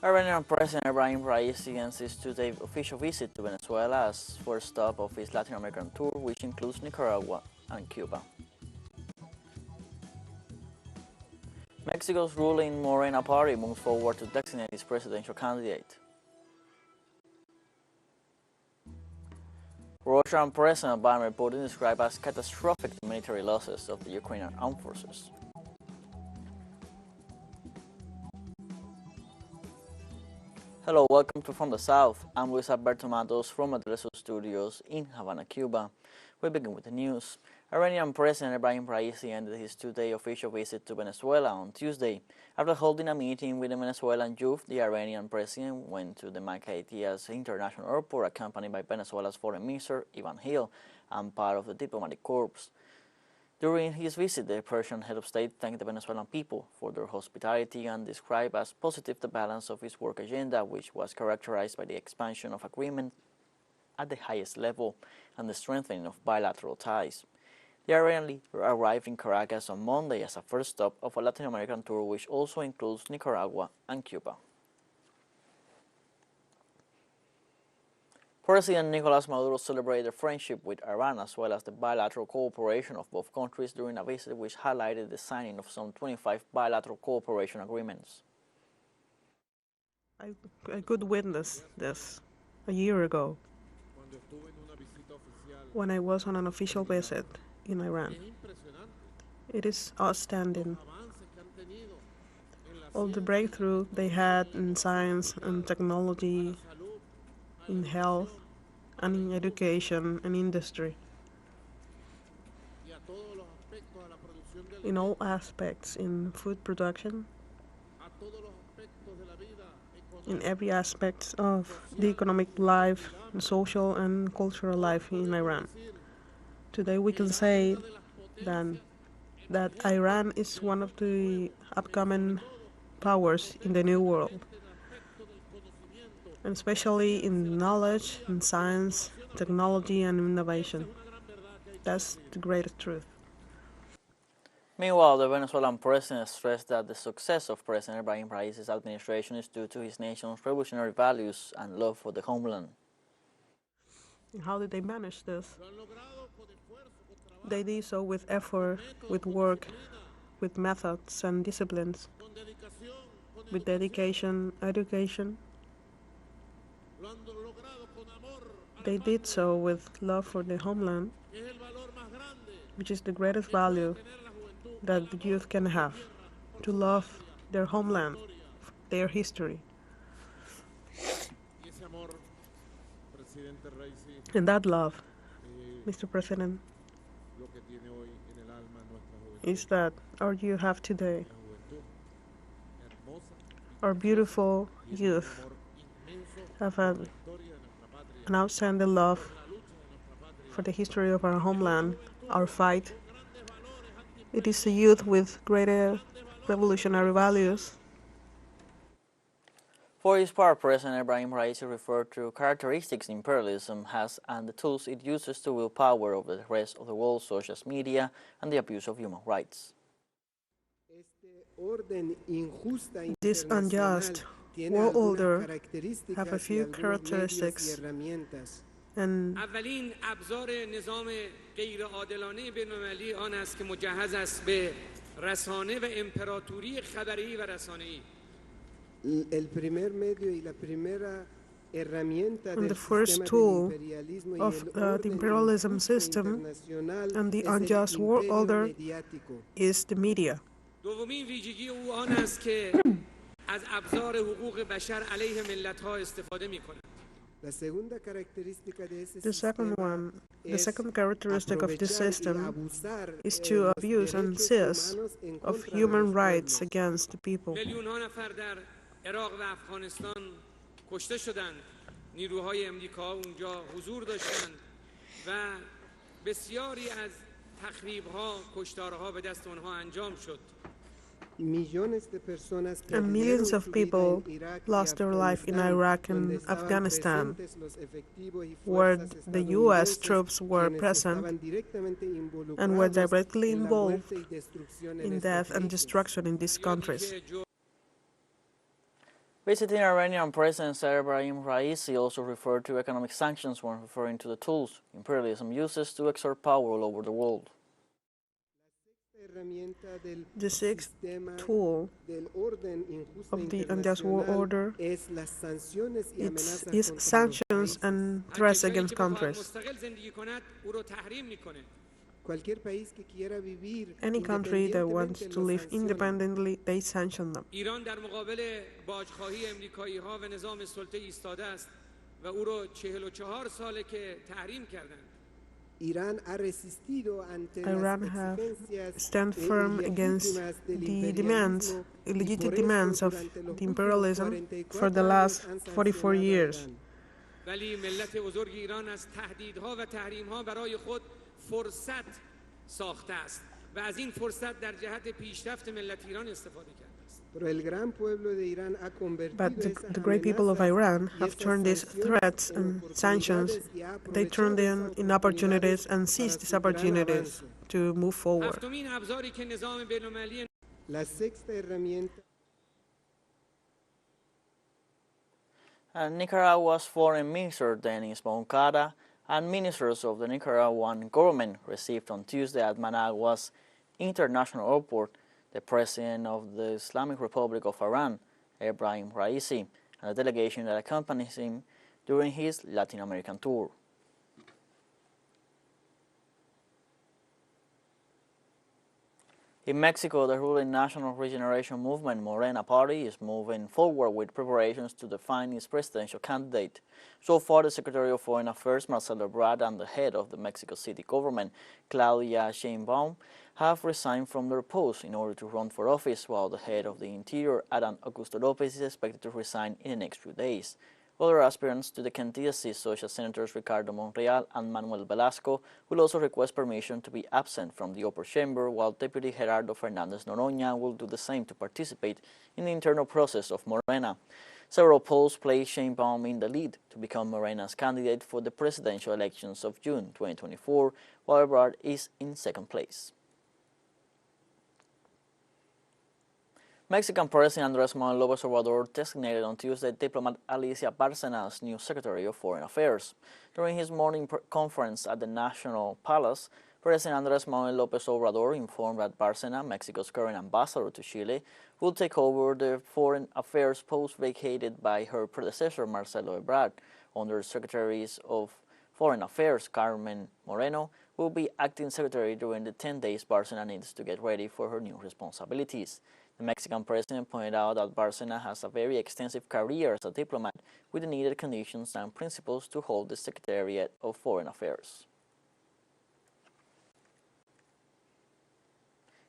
Iranian President Raisi ends his two-day official visit to Venezuela as first stop of his Latin American tour, which includes Nicaragua and Cuba. Mexico's ruling Morena party moves forward to designate its presidential candidate. Russian President Vladimir Putin described as catastrophic the military losses of the Ukrainian armed forces. Hello, welcome to From the South. I'm Luis Alberto Matos from the teleSUR studios in Havana, Cuba. We begin with the news. Iranian President Raisi ended his two-day official visit to Venezuela on Tuesday. After holding a meeting with the Venezuelan youth, the Iranian president went to the FTS International Airport accompanied by Venezuela's Foreign Minister Ivan Hill and part of the diplomatic corps. During his visit, the Persian head of state thanked the Venezuelan people for their hospitality and described as positive the balance of his work agenda, which was characterized by the expansion of agreement at the highest level and the strengthening of bilateral ties. The Iranian arrived in Caracas on Monday as a first stop of a Latin American tour, which also includes Nicaragua and Cuba. President Nicolas Maduro celebrated friendship with Iran as well as the bilateral cooperation of both countries during a visit which highlighted the signing of some 25 bilateral cooperation agreements. I could witness this a year ago when I was on an official visit in Iran. It is outstanding. All the breakthrough they had in science and technology, in health, and in education and industry. In all aspects, in food production, in every aspect of the economic life, social and cultural life in Iran. Today we can say that Iran is one of the upcoming powers in the new world, and especially in knowledge, in science, technology, and innovation. That's the greatest truth. Meanwhile, the Venezuelan president stressed that the success of President Raisi's administration is due to his nation's revolutionary values and love for the homeland. And how did they manage this? They did so with effort, with work, with methods and disciplines, with dedication, education. They did so with love for the homeland, which is the greatest value that the youth can have, to love their homeland, their history. And that love, Mr. President, is that our youth have today. Our beautiful youth have an outstanding love for the history of our homeland, our fight. It is a youth with greater revolutionary values. For his part, President Raisi referred to characteristics imperialism has and the tools it uses to wield power over the rest of the world, such as media and the abuse of human rights. This unjust world order have a few characteristics, and اولین ابزار نظام غیرعادلانه بین‌المللی آن است که مجهز است به رسانه و امپراتوری خبری و رسانه‌ای. And the first tool of the imperialism system and the unjust world order is the media. دومین ویژگی او آن است که از ابزار حقوق بشر علیه ملت‌ها استفاده می‌کند. The second characteristic of this system is to abuse and seize of human rights against the people. میلیون‌ها نفر در عراق و افغانستان کشته شدند. نیروهای امریکا اونجا حضور داشتند و بسیاری از تخریب‌ها، کشتارها به دست اونها انجام شد. And millions of people lost their life in Iraq and Afghanistan, where the U.S. troops were present and were directly involved in death and destruction in these countries. Visiting Iranian President Ibrahim Raisi also referred to economic sanctions when referring to the tools imperialism uses to exert power all over the world. The sixth tool of the unjust world order is sanctions and threats against countries. Any country that wants to live independently, they sanction them. ایران در مقابل باجخواهی امریکایی‌ها و نظام سلطه ایستاده است و او را 44 ساله که تحریم کردند. Iran have stand firm against the demands, illegitimate demands of the imperialism for the last 44 years. ولی ملت بزرگ ایران از تهدیدها و تحریم‌ها برای خود فرصت ساخته است و از این فرصت در جهت پیشرفت ملت ایران استفاده کرده است. But the great people of Iran have turned these threats and sanctions, they turned them in opportunities and seized these opportunities to move forward. هفتمین ابزاری که نظام بین‌المللی Nicaragua's foreign minister Denis Moncada and ministers of the Nicaraguan government received on Tuesday at Managua's international airport the President of the Islamic Republic of Iran, Ebrahim Raisi, and the delegation that accompanies him during his Latin American tour. In Mexico, the ruling National Regeneration Movement Morena party is moving forward with preparations to define its presidential candidate. So far, the Secretary of Foreign Affairs, Marcelo Ebrard, and the head of the Mexico City government, Claudia Sheinbaum, have resigned from their posts in order to run for office, while the head of the Interior, Adán Augusto López, is expected to resign in the next few days. Other aspirants to the candidacy, such as Senators Ricardo Monreal and Manuel Velasco, will also request permission to be absent from the upper chamber, while Deputy Gerardo Fernández Noroña will do the same to participate in the internal process of Morena. Several polls place Sheinbaum in the lead to become Morena's candidate for the presidential elections of June 2024, while Ebrard is in second place. Mexican President Andrés Manuel López Obrador designated on Tuesday diplomat Alicia Bárcena as new Secretary of Foreign Affairs. During his morning conference at the National Palace, President Andrés Manuel López Obrador informed that Bárcena, Mexico's current ambassador to Chile, will take over the foreign affairs post vacated by her predecessor Marcelo Ebrard. Under Secretaries of Foreign Affairs Carmen Moreno will be acting secretary during the 10 days Bárcena needs to get ready for her new responsibilities. The Mexican president pointed out that Bárcena has a very extensive career as a diplomat with the needed conditions and principles to hold the Secretariat of Foreign Affairs.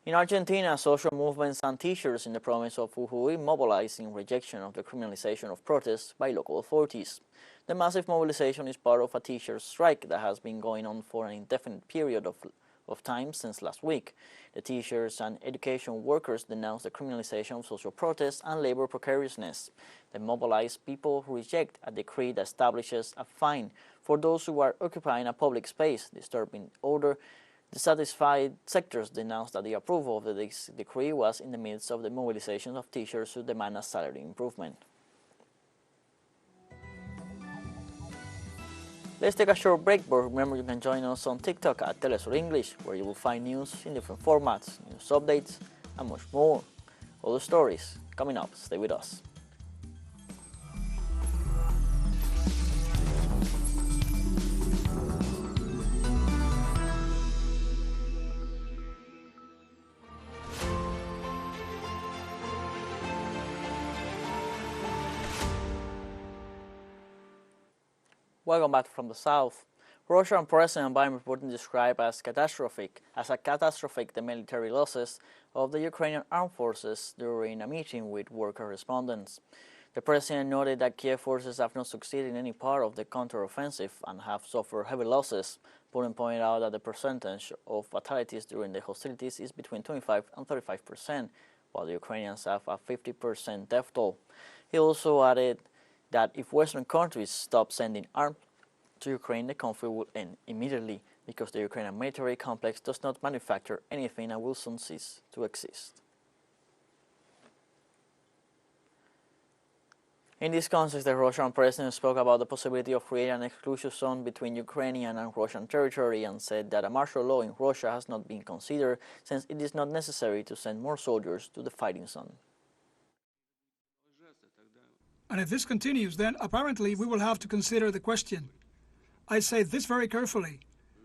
In Argentina, social movements and teachers in the province of Jujuy mobilized in rejection of the criminalization of protests by local authorities. The massive mobilization is part of a teachers' strike that has been going on for an indefinite period of time since last week. The teachers and education workers denounced the criminalization of social protests and labor precariousness. The mobilized people reject a decree that establishes a fine for those who are occupying a public space, disturbing order. Dissatisfied sectors denounced that the approval of the decree was in the midst of the mobilization of teachers who demand a salary improvement. Let's take a short break, but remember you can join us on TikTok at teleSUR English, where you will find news in different formats, news updates, and much more. All the stories coming up. Stay with us. Welcome back from the South. Russian President Vladimir Putin described as catastrophic the military losses of the Ukrainian armed forces during a meeting with war correspondents. The president noted that Kiev forces have not succeeded in any part of the counteroffensive and have suffered heavy losses. Putin pointed out that the percentage of fatalities during the hostilities is between 25 and 35%, while the Ukrainians have a 50% death toll. He also added that if Western countries stop sending arms to Ukraine, the conflict will end immediately because the Ukrainian military complex does not manufacture anything and will soon cease to exist. In this context, the Russian president spoke about the possibility of creating an exclusive zone between Ukrainian and Russian territory and said that a martial law in Russia has not been considered since it is not necessary to send more soldiers to the fighting zone. And if this continues, then apparently we will have to consider the question. I say this very carefully.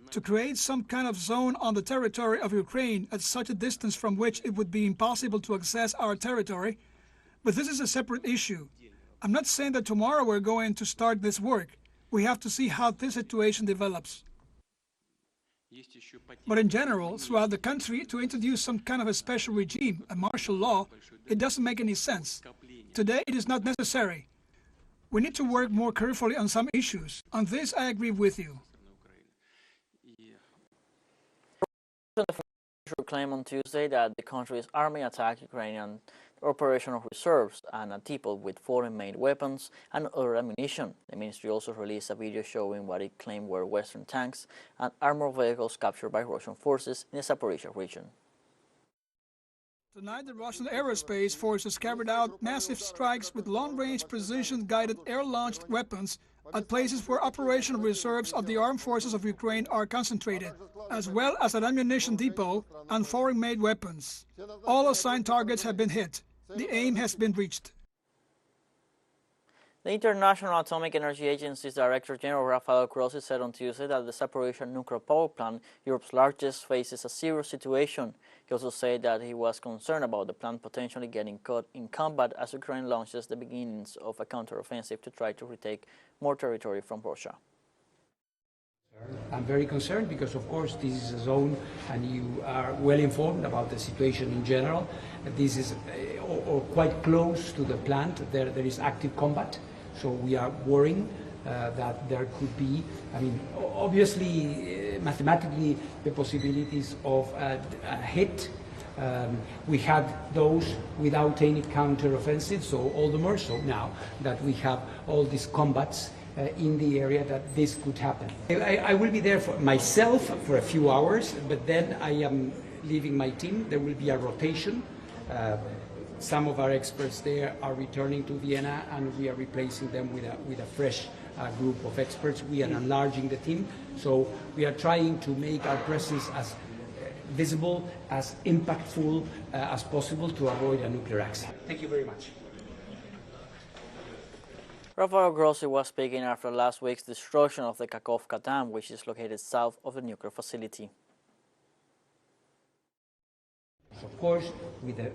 To create some kind of zone on the territory of Ukraine at such a distance from which it would be impossible to access our territory, but this is a separate issue. I'm not saying that tomorrow we're going to start this work. We have to see how this situation develops. But in general, throughout the country, to introduce some kind of a special regime, a martial law, it doesn't make any sense. Today, it is not necessary. We need to work more carefully on some issues. On this, I agree with you. Claimed on Tuesday that the country's army attacked Ukrainian operational reserves and a depot with foreign-made weapons and other ammunition. The ministry also released a video showing what it claimed were Western tanks and armored vehicles captured by Russian forces in the Zaporizhia region. Tonight, the Russian aerospace forces carried out massive strikes with long-range precision-guided air-launched weapons at places where operational reserves of the armed forces of Ukraine are concentrated, as well as an ammunition depot and foreign-made weapons. All assigned targets have been hit. The aim has been reached. The International Atomic Energy Agency's Director General Rafael Grossi said on Tuesday that the Zaporizhia nuclear power plant, Europe's largest, faces a serious situation. He also said that he was concerned about the plant potentially getting caught in combat as Ukraine launches the beginnings of a counteroffensive to try to retake more territory from Russia. I'm very concerned because, of course, this is a zone and you are well informed about the situation in general. This is or quite close to the plant. There is active combat, so we are worrying that there could be, obviously, mathematically, the possibilities of a hit. We had those without any counter-offensive, so all the more so now that we have all these combats in the area that this could happen. I will be there for myself for a few hours, but then I am leaving my team. There will be a rotation. Some of our experts there are returning to Vienna, and we are replacing them with a fresh group of experts. We are enlarging the team, so we are trying to make our presence as visible, as impactful as possible to avoid a nuclear accident. Thank you very much. Rafael Grossi was speaking after last week's destruction of the Kakhovka Dam, which is located south of the nuclear facility. Of course, with the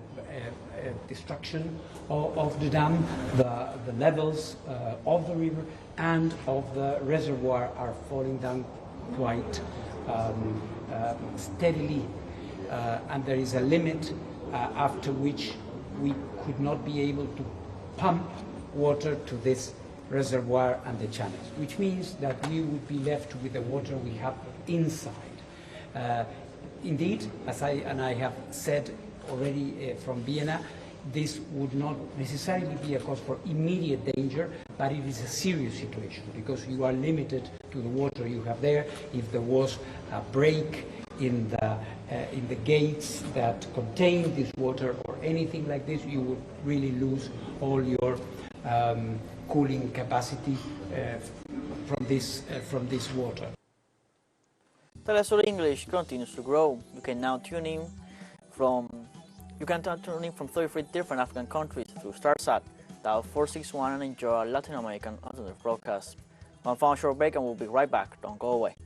destruction of the dam, the levels of the river and of the reservoir are falling down quite steadily, and there is a limit after which we could not be able to pump water to this reservoir and the channels, which means that we would be left with the water we have inside. Indeed, as I have said already from Vienna, this would not necessarily be a cause for immediate danger, but it is a serious situation because you are limited to the water you have there. If there was a break in the gates that contain this water or anything like this, you would really lose all your cooling capacity from this water. teleSUR English continues to grow. You can now tune in from 33 different African countries through StarSat, dial 461 and enjoy our Latin American alternative broadcast. One final short break and we'll be right back. Don't go away.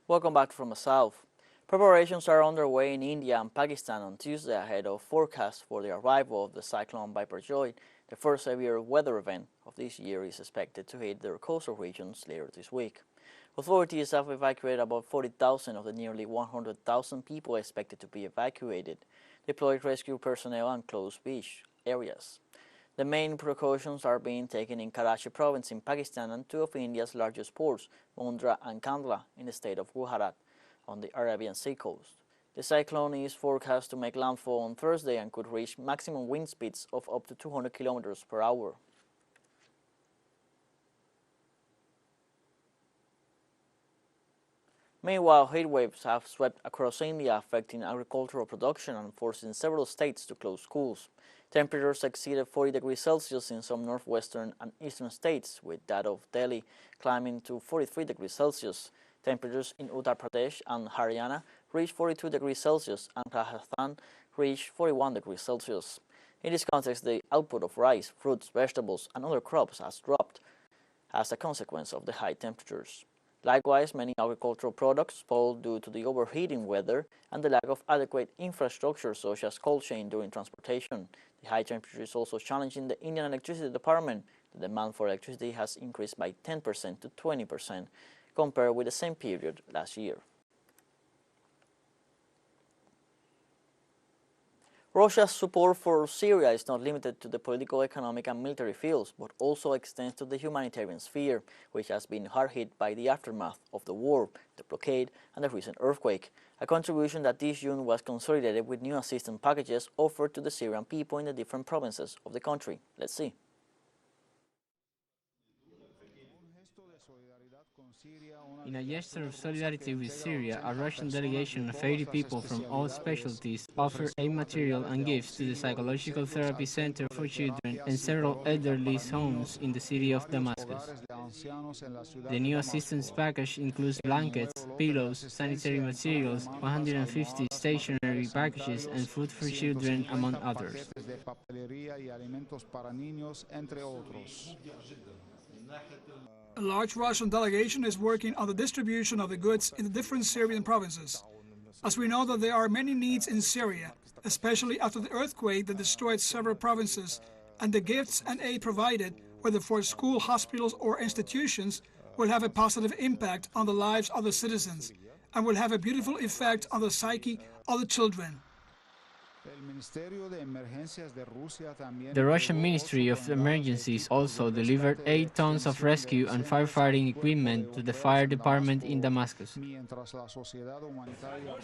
Welcome back from the south. Preparations are underway in India and Pakistan on Tuesday ahead of forecasts for the arrival of the cyclone Biparjoy. The first severe weather event of this year is expected to hit their coastal regions later this week. Authorities have evacuated about 40,000 of the nearly 100,000 people expected to be evacuated, deployed rescue personnel and closed beach areas. The main precautions are being taken in Karachi province in Pakistan and two of India's largest ports, Mundra and Kandla, in the state of Gujarat on the Arabian Sea coast. The cyclone is forecast to make landfall on Thursday and could reach maximum wind speeds of up to 200 kilometers per hour. Meanwhile, heat waves have swept across India, affecting agricultural production and forcing several states to close schools. Temperatures exceeded 40 degrees Celsius in some northwestern and eastern states, with that of Delhi climbing to 43 degrees Celsius. Temperatures in Uttar Pradesh and Haryana reached 42 degrees Celsius and Rajasthan reached 41 degrees Celsius. In this context, the output of rice, fruits, vegetables, and other crops has dropped as a consequence of the high temperatures. Likewise, many agricultural products fall due to the overheating weather and the lack of adequate infrastructure such as cold chain during transportation. The high temperature is also challenging the Indian Electricity Department. The demand for electricity has increased by 10% to 20% compared with the same period last year. Russia's support for Syria is not limited to the political, economic and military fields, but also extends to the humanitarian sphere, which has been hard hit by the aftermath of the war, the blockade and the recent earthquake. A contribution that this June was consolidated with new assistance packages offered to the Syrian people in the different provinces of the country. Let's see. In a gesture of solidarity with Syria, a Russian delegation of 80 people from all specialties offered aid material and gifts to the Psychological Therapy Center for Children and several elderly homes in the city of Damascus. The new assistance package includes blankets, pillows, sanitary materials, 150 stationery packages, and food for children, among others. A large Russian delegation is working on the distribution of the goods in the different Syrian provinces. As we know that there are many needs in Syria, especially after the earthquake that destroyed several provinces, and the gifts and aid provided, whether for school, hospitals or institutions, will have a positive impact on the lives of the citizens and will have a beautiful effect on the psyche of the children. The Russian Ministry of Emergencies also delivered 8 tons of rescue and firefighting equipment to the fire department in Damascus,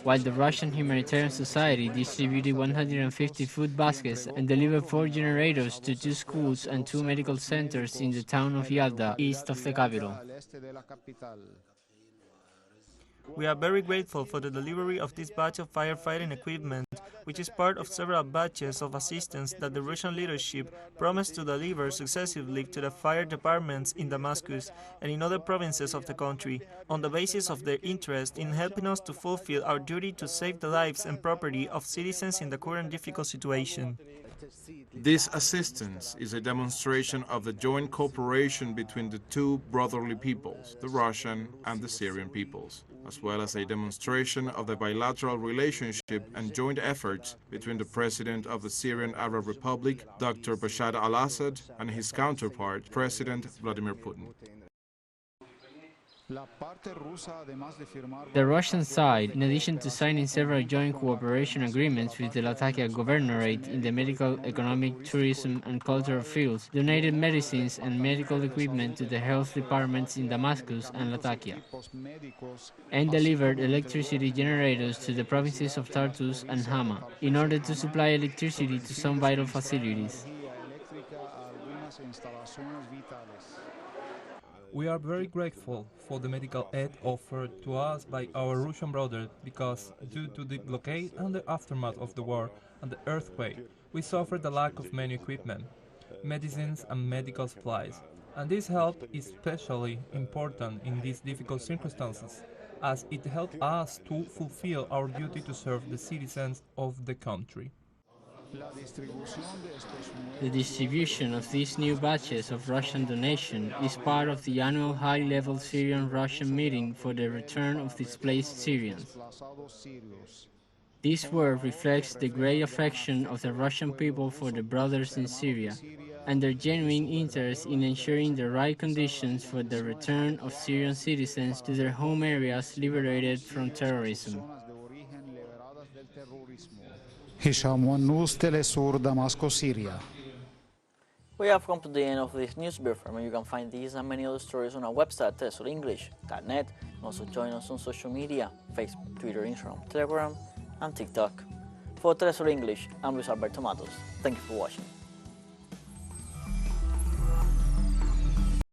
while the Russian Humanitarian Society distributed 150 food baskets and delivered 4 generators to 2 schools and 2 medical centers in the town of Yalda, east of the capital. We are very grateful for the delivery of this batch of firefighting equipment, which is part of several batches of assistance that the Russian leadership promised to deliver successively to the fire departments in Damascus and in other provinces of the country, on the basis of their interest in helping us to fulfill our duty to save the lives and property of citizens in the current difficult situation. This assistance is a demonstration of the joint cooperation between the two brotherly peoples, the Russian and the Syrian peoples, as well as a demonstration of the bilateral relationship and joint efforts between the President of the Syrian Arab Republic, Dr. Bashar al-Assad, and his counterpart, President Vladimir Putin. The Russian side, in addition to signing several joint cooperation agreements with the Latakia Governorate in the medical, economic, tourism and cultural fields, donated medicines and medical equipment to the health departments in Damascus and Latakia, and delivered electricity generators to the provinces of Tartus and Hama, in order to supply electricity to some vital facilities. We are very grateful for the medical aid offered to us by our Russian brothers because, due to the blockade and the aftermath of the war and the earthquake, we suffered the lack of many equipment, medicines and medical supplies. And this help is especially important in these difficult circumstances, as it helped us to fulfill our duty to serve the citizens of the country. The distribution of these new batches of Russian donation is part of the annual high-level Syrian-Russian meeting for the return of displaced Syrians. This work reflects the great affection of the Russian people for the brothers in Syria, and their genuine interest in ensuring the right conditions for the return of Syrian citizens to their home areas liberated from terrorism. Hisham Wan News, teleSUR, Damascus, Syria. We have come to the end of this news briefing. You can find these and many other stories on our website, telesurenglish.net. Also join us on social media, Facebook, Twitter, Instagram, Telegram, and TikTok. For telesur English, I'm Luis Alberto Matos. Thank you for watching.